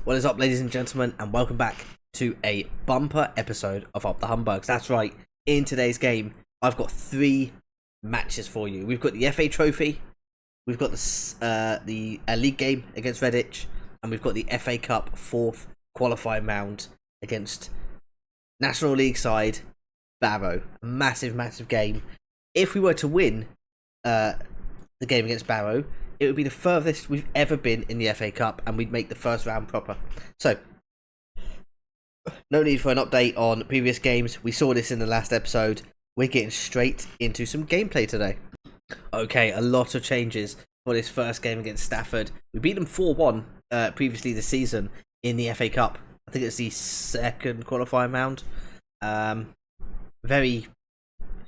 What is up, ladies and gentlemen, and welcome back to a bumper episode of Up the Humbugs. That's right, in today's game, I've got 3 matches for you. We've got the FA Trophy, we've got the league game against Redditch, and we've got the FA Cup 4th qualifying round against National League side Barrow. A massive, massive game. If we were to win the game against Barrow, it would be the furthest we've ever been in the FA Cup, and we'd make the first round proper. So, no need for an update on previous games. We saw this in the last episode. We're getting straight into some gameplay today. Okay, a lot of changes for this first game against Stafford. We beat them 4-1 previously this season in the FA Cup. I think it's the second qualifying round. Very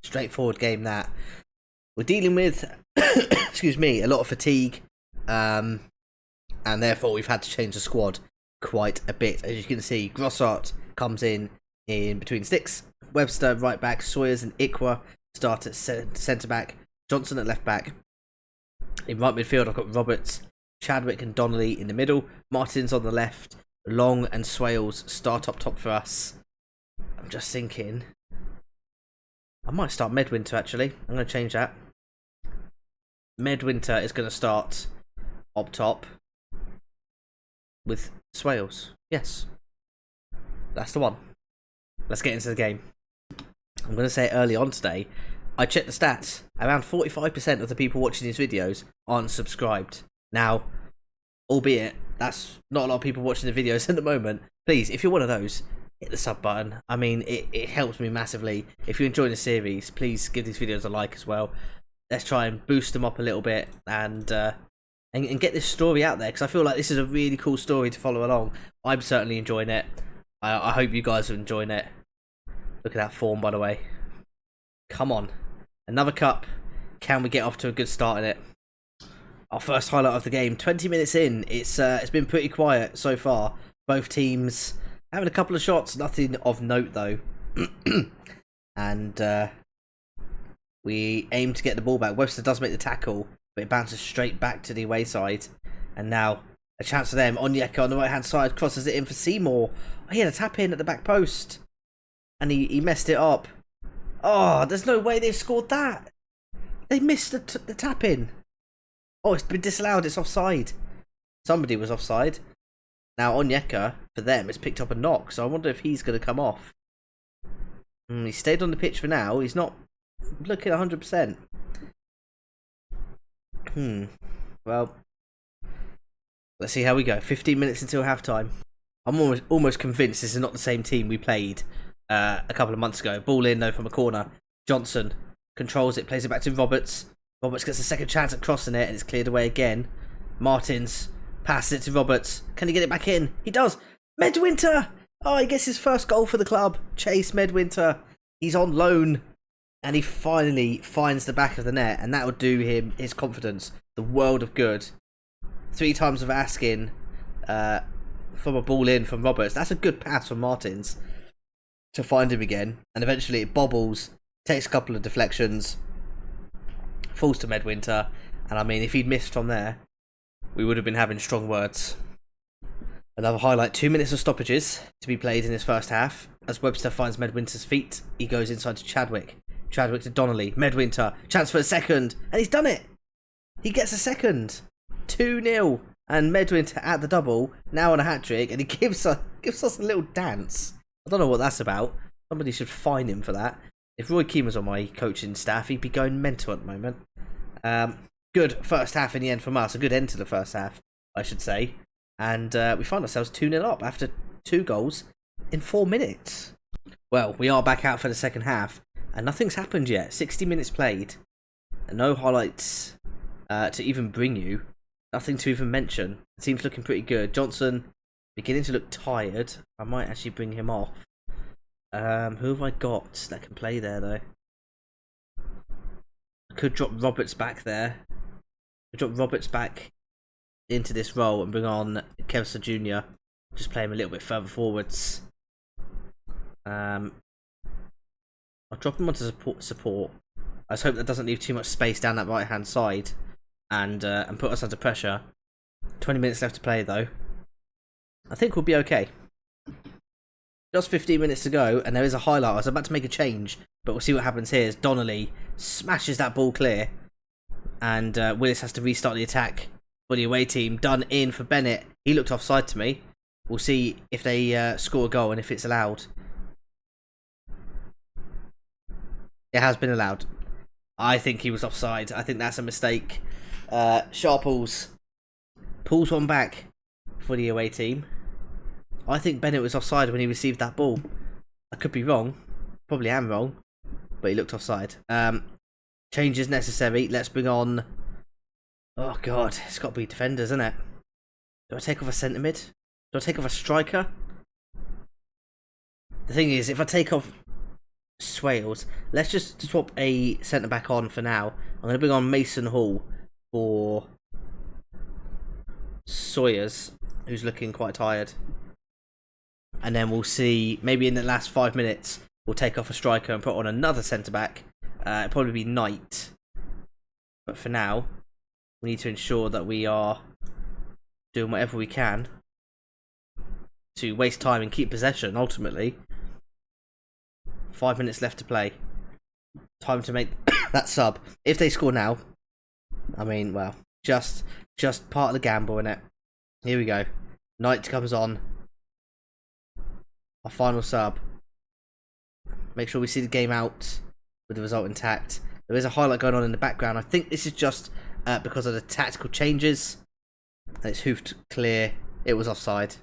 straightforward game that. We're dealing with, excuse me, a lot of fatigue, and therefore we've had to change the squad quite a bit. As you can see, Grossart comes in between sticks, Webster right back, Sawyers and Ikwa start at centre back, Johnson at left back. In right midfield, I've got Roberts, Chadwick and Donnelly in the middle, Martins on the left, Long and Swales start up top for us. I'm just thinking, I might start Medwinter actually. I'm going to change that. Medwinter is going to start up top with Swales. Yes, that's the one. Let's get into the game. I'm going to say early on today, I checked the stats. Around 45% of the people watching these videos aren't subscribed. Now, albeit that's not a lot of people watching the videos at the moment, please, if you're one of those, hit the sub button. I mean, it helps me massively. If you're enjoying the series, please give these videos a like as well. Let's try and boost them up a little bit and get this story out there, because I feel like this is a really cool story to follow along. I'm certainly enjoying it. I hope you guys are enjoying it. Look at that form, by the way. Come on. Another cup. Can we get off to a good start in it? Our first highlight of the game. 20 minutes in. It's been pretty quiet so far. Both teams having a couple of shots. Nothing of note, though. And we aim to get the ball back. Webster does make the tackle, but it bounces straight back to the away side. And now a chance for them. Onyeka on the right hand side crosses it in for Seymour. Oh, he had a tap in at the back post, and he messed it up. Oh, there's no way they've scored that. They missed the tap in. Oh, it's been disallowed. It's offside. Somebody was offside. Now Onyeka, for them, has picked up a knock, so I wonder if he's going to come off. He stayed on the pitch for now. He's not looking 100%. Well, let's see how we go. 15 minutes until half-time. I'm almost convinced this is not the same team we played a couple of months ago. Ball in, though, from a corner. Johnson controls it, plays it back to Roberts. Roberts gets a second chance at crossing it, and it's cleared away again. Martins passes it to Roberts. Can he get it back in? He does. Medwinter! Oh, he gets his first goal for the club. Chase Medwinter. He's on loan. And he finally finds the back of the net, and that will do him his confidence the world of good. 3 times of asking from a ball in from Roberts. That's a good pass from Martins to find him again. And eventually it bobbles, takes a couple of deflections, falls to Medwinter. And I mean, if he'd missed from there, we would have been having strong words. Another highlight, 2 minutes of stoppages to be played in this first half. As Webster finds Medwinter's feet, he goes inside to Chadwick. Chadwick to Donnelly. Medwinter. Chance for a second. And he's done it. He gets a second. 2-0. And Medwinter at the double. Now on a hat-trick. And he gives us a little dance. I don't know what that's about. Somebody should fine him for that. If Roy Keane was on my coaching staff, he'd be going mental at the moment. Good first half in the end from us. A good end to the first half, I should say. And we find ourselves 2-0 up after 2 goals in 4 minutes. Well, we are back out for the second half. And nothing's happened yet. 60 minutes played. And no highlights to even bring you. Nothing to even mention. The team's looking pretty good. Johnson beginning to look tired. I might actually bring him off. Who have I got that can play there, though? I could drop Roberts back there. Drop Roberts back into this role and bring on Kevster Jr. Just play him a little bit further forwards. I'll drop him onto support. I just hope that doesn't leave too much space down that right hand side and put us under pressure. 20 minutes left to play though. I think we'll be okay. Just 15 minutes to go, and there is a highlight. I was about to make a change, but we'll see what happens here as Donnelly smashes that ball clear, and Willis has to restart the attack for the away team. Done in for Bennett. He looked offside to me. We'll see if they score a goal and if it's allowed. It has been allowed. I think he was offside. I think that's a mistake. Sharples pulls one back for the away team. I think Bennett was offside when he received that ball. I could be wrong. Probably am wrong. But he looked offside. Change is necessary. Let's bring on... Oh, God. It's got to be defenders, isn't it? Do I take off a centre mid? Do I take off a striker? The thing is, if I take off Swales, let's just swap a centre back on for now. I'm going to bring on Mason Hall for Sawyers, who's looking quite tired. And then we'll see, maybe in the last 5 minutes, we'll take off a striker and put on another centre back. It'll probably be Knight. But for now, we need to ensure that we are doing whatever we can to waste time and keep possession, ultimately. 5 minutes left to play. Time to make that sub. If they score now, I mean, well, just part of the gamble, innit? Here we go. Knight comes on. Our final sub. Make sure we see the game out with the result intact. There is a highlight going on in the background. I think this is just because of the tactical changes. It's hoofed clear. It was offside.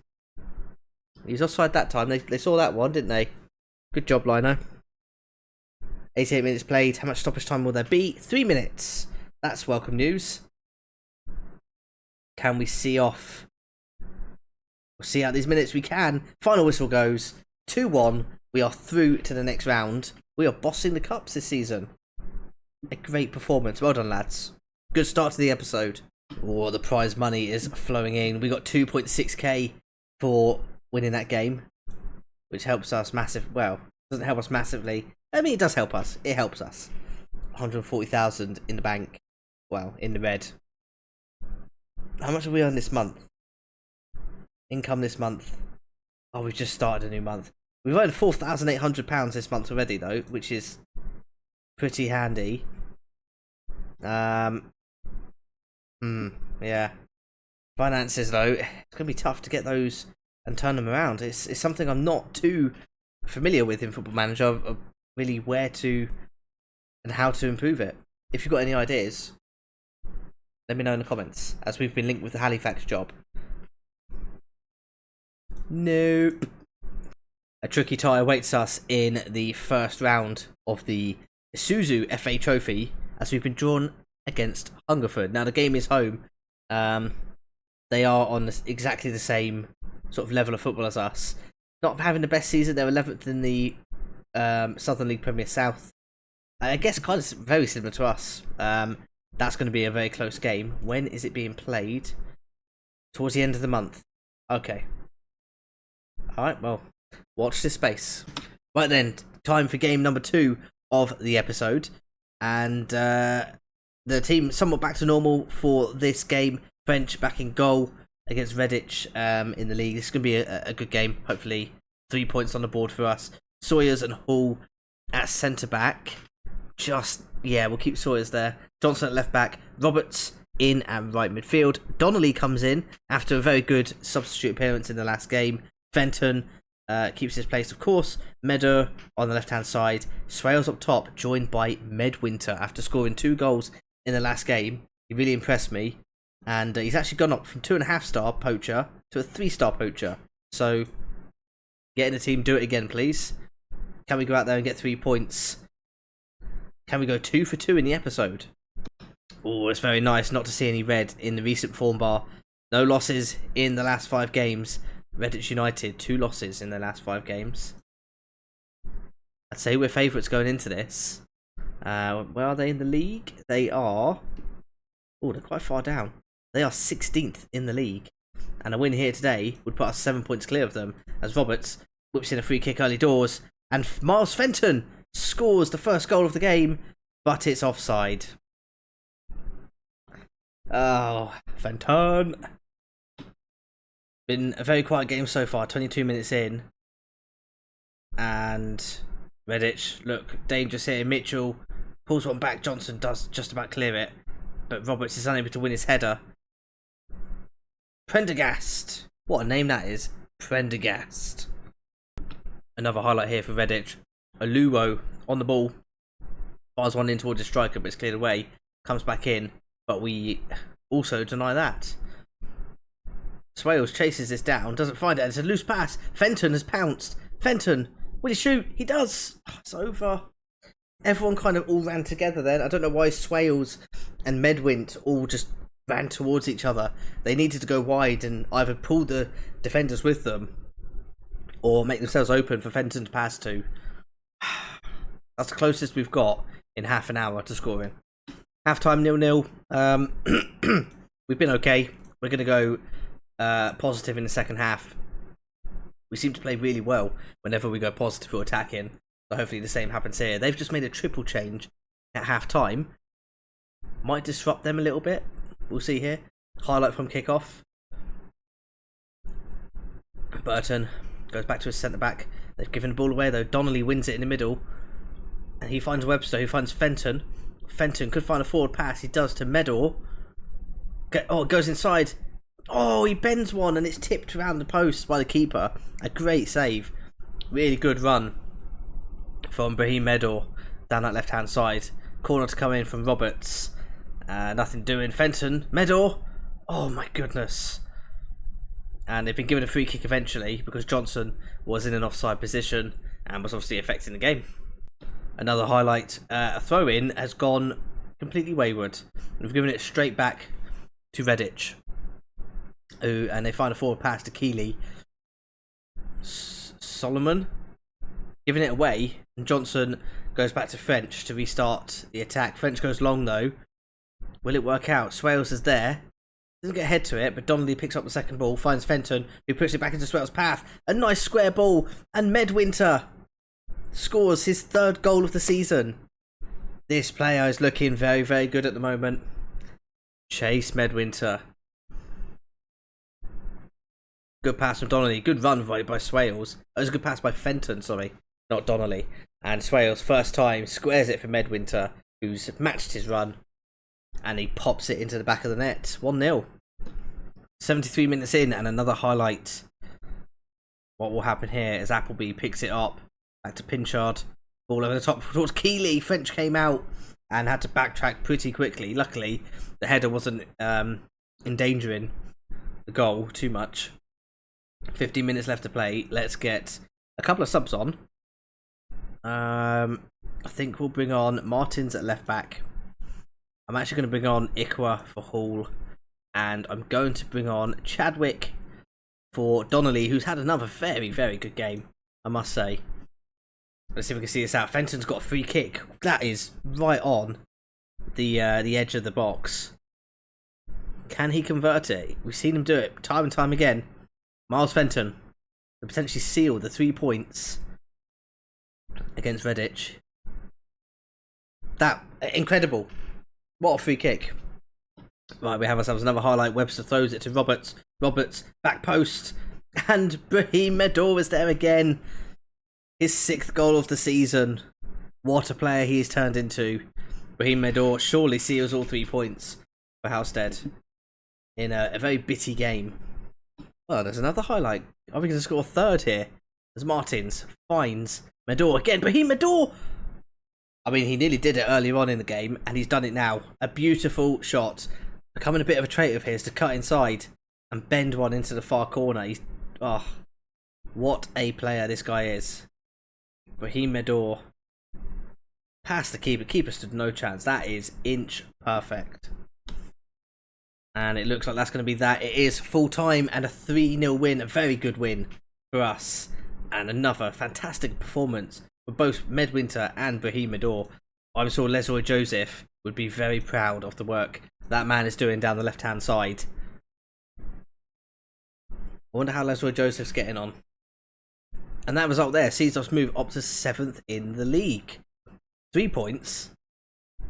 He was offside that time. They saw that one, didn't they? Good job, Lino. 88 minutes played. How much stoppage time will there be? 3 minutes. That's welcome news. Can we see off? We'll see out these minutes. We can. Final whistle goes. 2-1. We are through to the next round. We are bossing the cups this season. A great performance. Well done, lads. Good start to the episode. Oh, the prize money is flowing in. We got 2.6k for winning that game, which helps us massive. Well, doesn't help us massively. I mean, it does help us. It helps us. 140,000 in the bank. Well, in the red. How much have we earned this month? Income this month. Oh, we've just started a new month. We've earned £4,800 this month already, though, which is pretty handy. Yeah. Finances, though, it's going to be tough to get those and turn them around. It's something I'm not too familiar with in Football Manager, of really where to and how to improve it. If you've got any ideas, let me know in the comments, as we've been linked with the Halifax job. Nope. A tricky tie awaits us in the first round of the Isuzu FA Trophy, as we've been drawn against Hungerford. Now, the game is home. They are on exactly the same sort of level of football as us. Not having the best season. They're 11th in the Southern League Premier South. I guess kind of very similar to us. That's going to be a very close game. When is it being played? Towards the end of the month. Okay. Alright, well, watch this space. Right then, time for game number 2 of the episode. And the team somewhat back to normal for this game. French back in goal against Redditch in the league. This is going to be a good game. Hopefully 3 points on the board for us. Sawyers and Hall at centre-back. We'll keep Sawyers there. Johnson at left-back. Roberts in at right midfield. Donnelly comes in after a very good substitute appearance in the last game. Fenton keeps his place, of course. Meadow on the left-hand side. Swales up top, joined by Medwinter after scoring 2 goals in the last game. He really impressed me. And he's actually gone up from 2.5-star poacher to a 3-star poacher. So, get in the team, do it again, please. Can we go out there and get 3 points? Can we go 2 for 2 in the episode? Oh, it's very nice not to see any red in the recent form bar. No losses in the last 5 games. Redditch United, 2 losses in their last 5 games. I'd say we're favourites going into this. Where are they in the league? They are... Oh, they're quite far down. They are 16th in the league. And a win here today would put us 7 points clear of them, as Roberts whips in a free kick early doors. And Miles Fenton scores the first goal of the game, but it's offside. Oh, Fenton. Been a very quiet game so far, 22 minutes in. And Redditch, look, dangerous here. Mitchell pulls one back. Johnson does just about clear it. But Roberts is unable to win his header. Prendergast. What a name that is. Prendergast. Another highlight here for Redditch. Aluwo on the ball. Fires one in towards the striker, but it's cleared away. Comes back in, but we also deny that. Swales chases this down, doesn't find it, and it's a loose pass. Fenton has pounced. Fenton, will he shoot? He does. Oh, it's over. Everyone kind of all ran together then. I don't know why Swales and Medwint all just ran towards each other. They needed to go wide and either pull the defenders with them or make themselves open for Fenton to pass to. That's the closest we've got in half an hour to scoring. Half-time 0-0. We've been okay. We're going to go positive in the second half. We seem to play really well whenever we go positive or attacking. So hopefully the same happens here. They've just made a triple change at half-time. Might disrupt them a little bit. We'll see here. Highlight from kickoff. Burton goes back to his centre-back. They've given the ball away though. Donnelly wins it in the middle. And he finds Webster, who finds Fenton. Fenton could find a forward pass. He does to Medor. Oh, it goes inside. Oh, he bends one and it's tipped around the post by the keeper. A great save. Really good run from Brahim Medor down that left-hand side. Corner to come in from Roberts. Nothing doing. Fenton. Medor. Oh, my goodness. And they've been given a free kick eventually because Johnson was in an offside position and was obviously affecting the game. Another highlight, a throw-in has gone completely wayward. We've given it straight back to Redditch. And they find a forward pass to Keeley. Solomon giving it away. And Johnson goes back to French to restart the attack. French goes long though. Will it work out? Swales is there. Doesn't get ahead to it, but Donnelly picks up the second ball. Finds Fenton, who puts it back into Swales' path. A nice square ball. And Medwinter scores his third goal of the season. This player is looking very, very good at the moment. Chase Medwinter. Good pass from Donnelly. Good run by Swales. It was a good pass by Fenton, sorry. Not Donnelly. And Swales, first time, squares it for Medwinter, who's matched his run. And he pops it into the back of the net. 1-0. 73 minutes in and another highlight. What will happen here is Appleby picks it up. Back to Pinchard. Ball over the top towards Keeley. French came out and had to backtrack pretty quickly. Luckily, the header wasn't endangering the goal too much. 15 minutes left to play. Let's get a couple of subs on. I think we'll bring on Martins at left back. I'm actually going to bring on Ikwa for Hall. And I'm going to bring on Chadwick for Donnelly, who's had another very, very good game, I must say. Let's see if we can see this out. Fenton's got a free kick. That is right on the edge of the box. Can he convert it? We've seen him do it time and time again. Miles Fenton to potentially seal the 3 points against Redditch. That incredible. What a free kick. Right, we have ourselves another highlight. Webster throws it to Roberts. Roberts, back post. And Brahim Medor is there again. His 6th goal of the season. What a player he has turned into. Brahim Medor surely seals all 3 points for Halstead in a very bitty game. Well, there's another highlight. Are we going to score a third here? There's Martins. Finds Medor again. Brahim Medor! I mean, he nearly did it earlier on in the game, and he's done it now. A beautiful shot. Becoming a bit of a trait of his to cut inside and bend one into the far corner. What a player this guy is. Brahim Medor. Past the keeper. Keeper stood no chance. That is inch perfect. And it looks like that's going to be that. It is full time and a 3-0 win. A very good win for us. And another fantastic performance for both Medwinter and Brahim Medor. I'm sure Lesroy Joseph would be very proud of the work that man is doing down the left-hand side. I wonder how Lesroy Joseph's getting on. And that result there sees us move up to 7th in the league. 3 points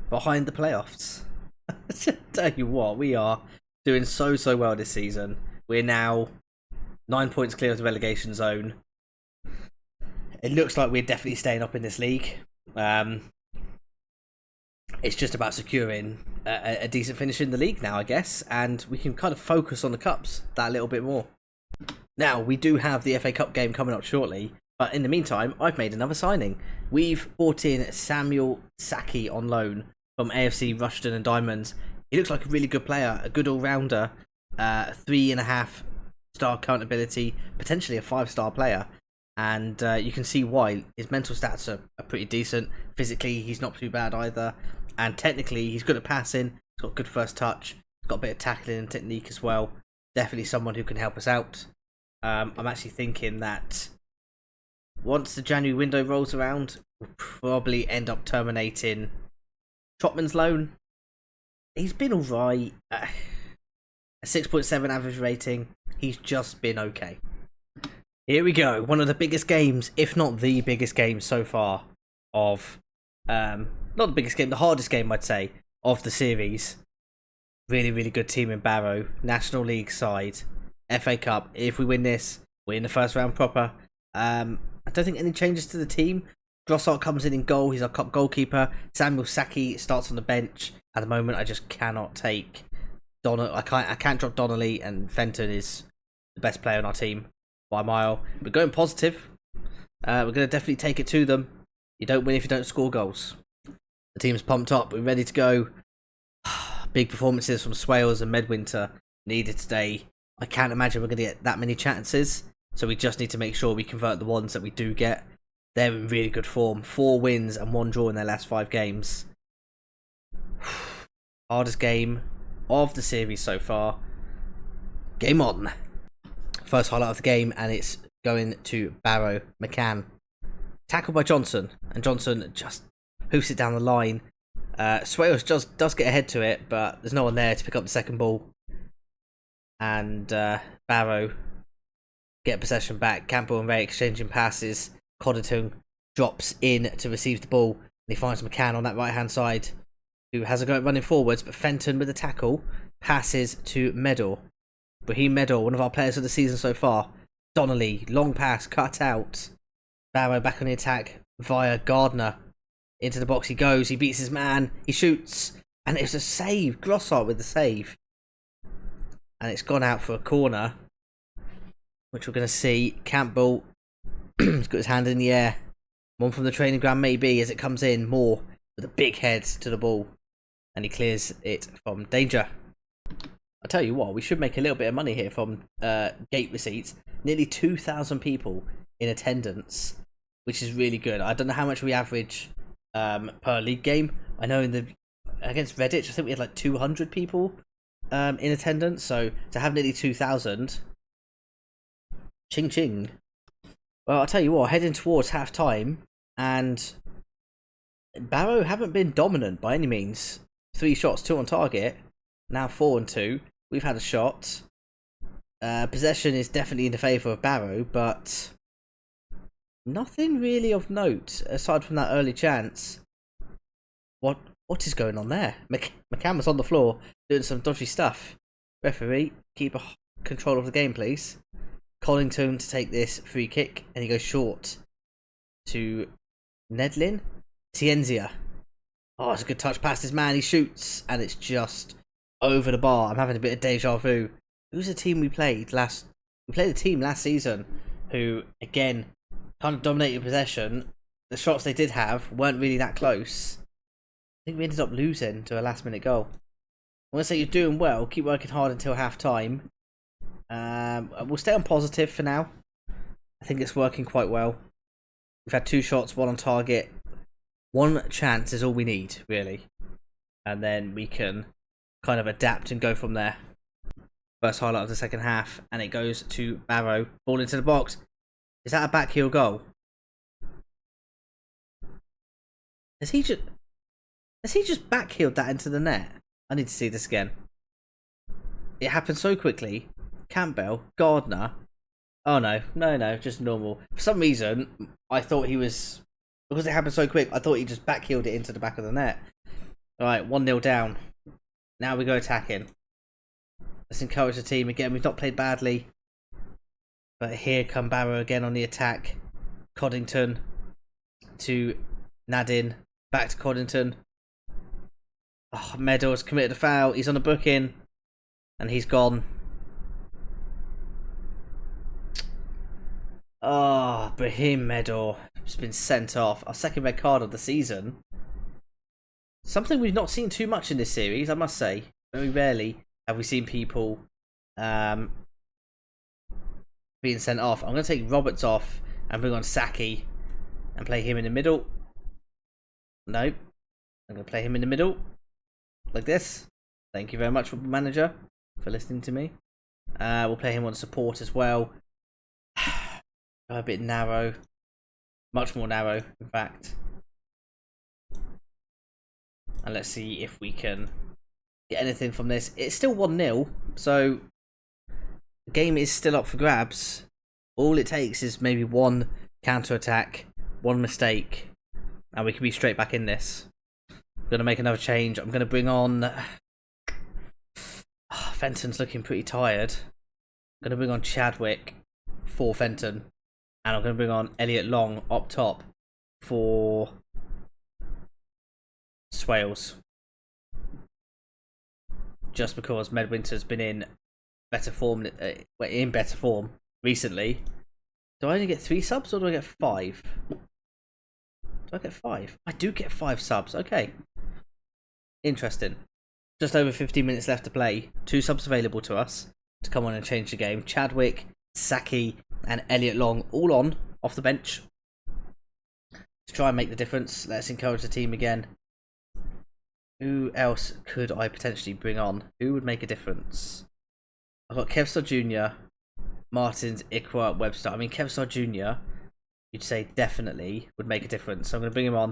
behind the playoffs. Tell you what, we are doing so well this season. We're now 9 points clear of the relegation zone. It looks like we're definitely staying up in this league. It's just about securing a decent finish in the league now, I guess, and we can kind of focus on the cups that little bit more. Now, we do have the FA Cup game coming up shortly, but in the meantime, I've made another signing. We've brought in Samuel Saki on loan from AFC Rushden and Diamonds. He looks like a really good player, a good all-rounder, 3.5-star current ability, potentially a 5-star player. And you can see why. His mental stats are pretty decent. Physically, he's not too bad either. And technically, he's good at passing. He's got good first touch. He's got a bit of tackling and technique as well. Definitely someone who can help us out. I'm actually thinking that once the January window rolls around, we'll probably end up terminating Trotman's loan. He's been alright. A 6.7 average rating. He's just been okay. Here we go. One of the biggest games, if not the biggest game so far of... not the biggest game, the hardest game, I'd say, of the series. Really, really good team in Barrow. National League side. FA Cup. If we win this, we're in the first round proper. I don't think any changes to the team. Grossart comes in goal. He's our cup goalkeeper. Samuel Saki starts on the bench. At the moment, I just cannot take I can't drop Donnelly, and Fenton is the best player on our team by a mile. We're going positive. We're going to definitely take it to them. You don't win if you don't score goals. The team's pumped up. We're ready to go. Big performances from Swales and Medwinter needed today. I can't imagine we're going to get that many chances. So we just need to make sure we convert the ones that we do get. They're in really good form. 4 wins and 1 draw in their last 5 games. Hardest game of the series so far. Game on. First highlight of the game, and it's going to Barrow. McCann. Tackled by Johnson, and Johnson just hoofs it down the line. Swales just does get ahead to it, but there's no one there to pick up the second ball. And Barrow get possession back. Campbell and Ray exchanging passes. Codderton drops in to receive the ball, and he finds McCann on that right hand side, who has a go at running forwards, but Fenton with the tackle passes to Medor. Raheem Medor, one of our players of the season so far. Donnelly, long pass, cut out. Barrow back on the attack via Gardner. Into the box he goes, he beats his man, he shoots, and it's a save. Grossart with the save. And it's gone out for a corner, which we're going to see. Campbell, he's got his hand in the air. One from the training ground maybe, as it comes in. Moore with a big head to the ball, and he clears it from danger. I'll tell you what, we should make a little bit of money here from gate receipts. Nearly 2,000 people in attendance, which is really good. I don't know how much we average per league game. I know against Redditch, I think we had like 200 people in attendance. So to have nearly 2,000, ching ching. Well, I'll tell you what, heading towards half time, and Barrow haven't been dominant by any means. 3 shots, 2 on target. Now 4 and 2. We've had a shot. Possession is definitely in the favour of Barrow, but nothing really of note aside from that early chance. What is going on there? McCann was on the floor doing some dodgy stuff. Referee, keep control of the game, please. Collington to take this free kick, and he goes short to Nedlin. Tienzia. Oh, it's a good touch past his man. He shoots, and it's just over the bar. I'm having a bit of deja vu. Who's the team we played last? We played a team last season who, again, kind of dominated possession. The shots they did have weren't really that close. I think we ended up losing to a last-minute goal. I want to say you're doing well. Keep working hard until half-time. We'll stay on positive for now. I think it's working quite well. We've had 2 shots, 1 on target. 1 chance is all we need, really. And then we can kind of adapt and go from there. First highlight of the second half, and it goes to Barrow. Ball into the box. Is that a backheel goal? Has he just backheeled that into the net? I need to see this again. It happened so quickly. Campbell, Gardner. Oh no, just normal. For some reason, I thought he was, because it happened so quick, I thought he just backheeled it into the back of the net. Alright, 1-0 down. Now we go attacking. Let's encourage the team again. We've not played badly. But here come Barrow again on the attack. Coddington to Nadin. Back to Coddington. Oh, Meadows committed a foul. He's on a booking. And he's gone. Oh, Brahim Meadow has been sent off. Our second red card of the season. Something we've not seen too much in this series, I must say. Very rarely have we seen people being sent off. I'm going to take Roberts off and bring on Saki and play him in the middle. No. I'm going to play him in the middle. Like this. Thank you very much, Football Manager, for listening to me. We'll play him on support as well. A bit narrow. Much more narrow, in fact. And let's see if we can get anything from this. It's still 1-0, so the game is still up for grabs. All it takes is maybe one counter-attack, one mistake, and we can be straight back in this. I'm going to make another change. I'm going to bring on... Fenton's looking pretty tired. I'm going to bring on Chadwick for Fenton. And I'm going to bring on Elliot Long up top for Swales. Just because Medwinter's been in better form recently. Do I only get 3 subs or do I get 5? Do I get 5? I do get 5 subs. Okay. Interesting. Just over 15 minutes left to play. 2 subs available to us to come on and change the game. Chadwick, Saki, and Elliot Long all on off the bench to try and make the difference. Let's encourage the team again. Who else could I potentially bring on? Who would make a difference? I've got Kevstar Jr., Martins, Ikra, Webster. I mean, Kevstar Jr., you'd say definitely would make a difference. So I'm going to bring him on.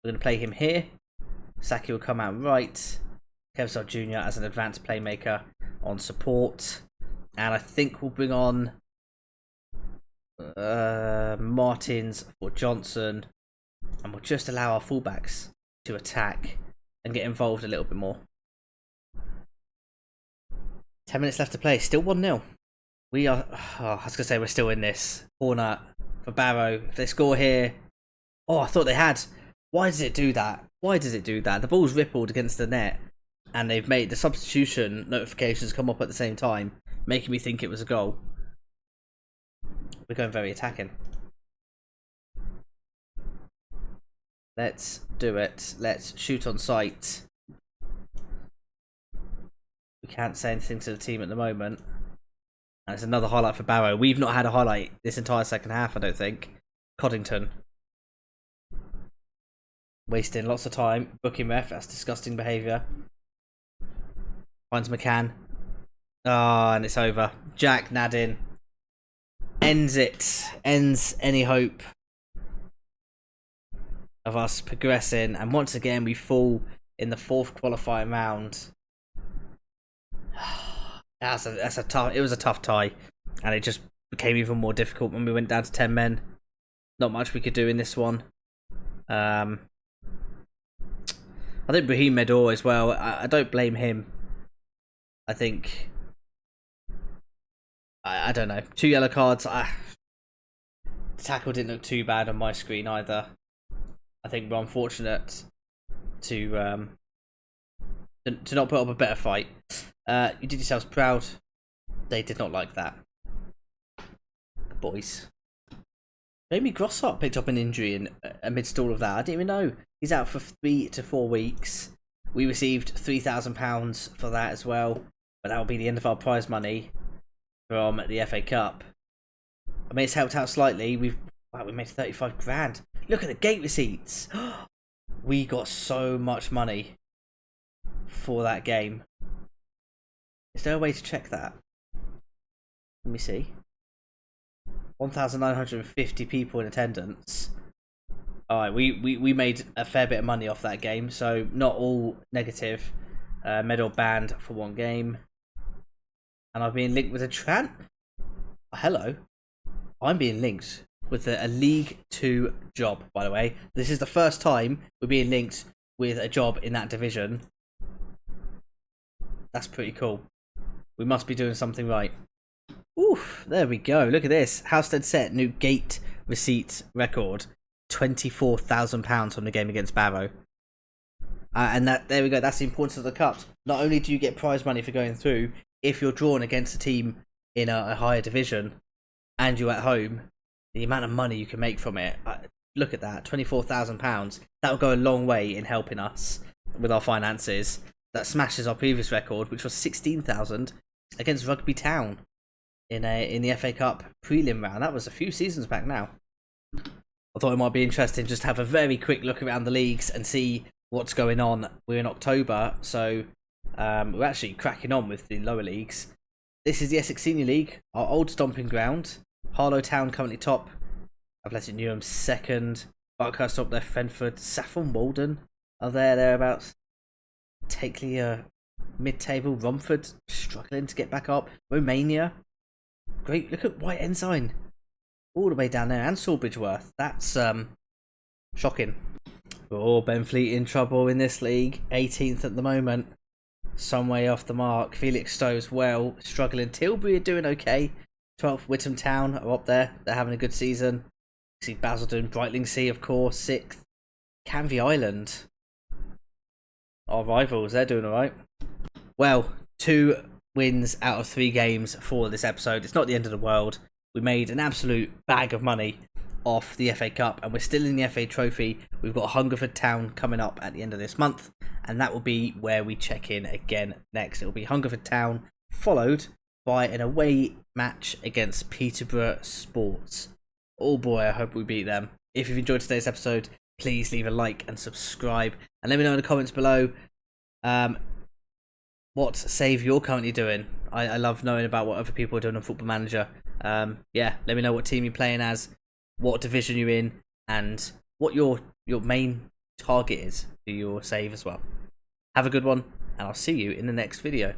We're going to play him here. Saki will come out right. Kevstar Jr. as an advanced playmaker on support. And I think we'll bring on Martins for Johnson, and we'll just allow our fullbacks to attack and get involved a little bit more. 10 minutes left to play, still 1-0. We are, I was going to say we're still in this. Corner for Barrow. If they score here, oh, I thought they had. Why does it do that? Why does it do that? The ball's rippled against the net and they've made the substitution notifications come up at the same time, making me think it was a goal. We're going very attacking. Let's do it. Let's shoot on sight. We can't say anything to the team at the moment. And it's another highlight for Barrow. We've not had a highlight this entire second half, I don't think. Coddington. Wasting lots of time. Booking ref. That's disgusting behaviour. Finds McCann. Ah, and it's over. Jack Nadin. Ends it. Ends any hope of us progressing. And once again, we fall in the 4th qualifying round. That's a tough. It was a tough tie, and it just became even more difficult when we went down to 10 men. Not much we could do in this one. I think Brahim Medor as well. I don't blame him. I think. I don't know. 2 yellow cards. The tackle didn't look too bad on my screen either. I think we're unfortunate to not put up a better fight. You did yourselves proud. They did not like that. Good boys. Jamie Grossart picked up an injury amidst all of that. I didn't even know. He's out for 3 to 4 weeks. We received £3,000 for that as well. But that will be the end of our prize money from the FA Cup. I mean, it's helped out slightly. We made 35 grand. Look at the gate receipts. We got so much money for that game. Is there a way to check that? Let me see. 1,950 people in attendance. Alright, we made a fair bit of money off that game, so not all negative. Medal banned for 1 game. And I've been linked with a hello. I'm being linked with a League 2 job, by the way. This is the first time we're being linked with a job in that division. That's pretty cool. We must be doing something right. Oof, there we go. Look at this. Halstead set new gate receipt record. £24,000 from the game against Barrow. And there we go. That's the importance of the cup. Not only do you get prize money for going through, if you're drawn against a team in a higher division and you're at home, the amount of money you can make from it. Look at that, £24,000. That will go a long way in helping us with our finances. That smashes our previous record, which was 16,000 against Rugby Town in the FA Cup prelim round. That was a few seasons back now. I thought it might be interesting just to have a very quick look around the leagues and see what's going on. We're in October, so we're actually cracking on with the lower leagues. This is the Essex Senior League, our old stomping ground. Harlow Town currently top, Athletic Newham second, Barkhurst up there, Fenford, Saffron Walden are thereabouts. Takeley mid-table, Romford struggling to get back up. Romania, great, look at White Ensign all the way down there, and Sawbridgeworth. That's shocking. Oh, Benfleet in trouble in this league, 18th at the moment, some way off the mark. Felixstowe as well, struggling. Tilbury are doing okay. 12th, Whittam Town are up there, they're having a good season. See Basildon, Brightlingsea of course, 6th. Canvey Island, our rivals, they're doing alright. Well, 2 wins out of 3 games for this episode. It's not the end of the world. We made an absolute bag of money off the FA Cup, and we're still in the FA Trophy. We've got Hungerford Town coming up at the end of this month, and that will be where we check in again next. It will be Hungerford Town, followed by an away match against Peterborough Sports. Oh boy, I hope we beat them. If you've enjoyed today's episode, please leave a like and subscribe, and let me know in the comments below what save you're currently doing. I love knowing about what other people are doing on Football Manager. Yeah, let me know what team you're playing as, what division you're in, and what your main target is for your save as well. Have a good one, and I'll see you in the next video.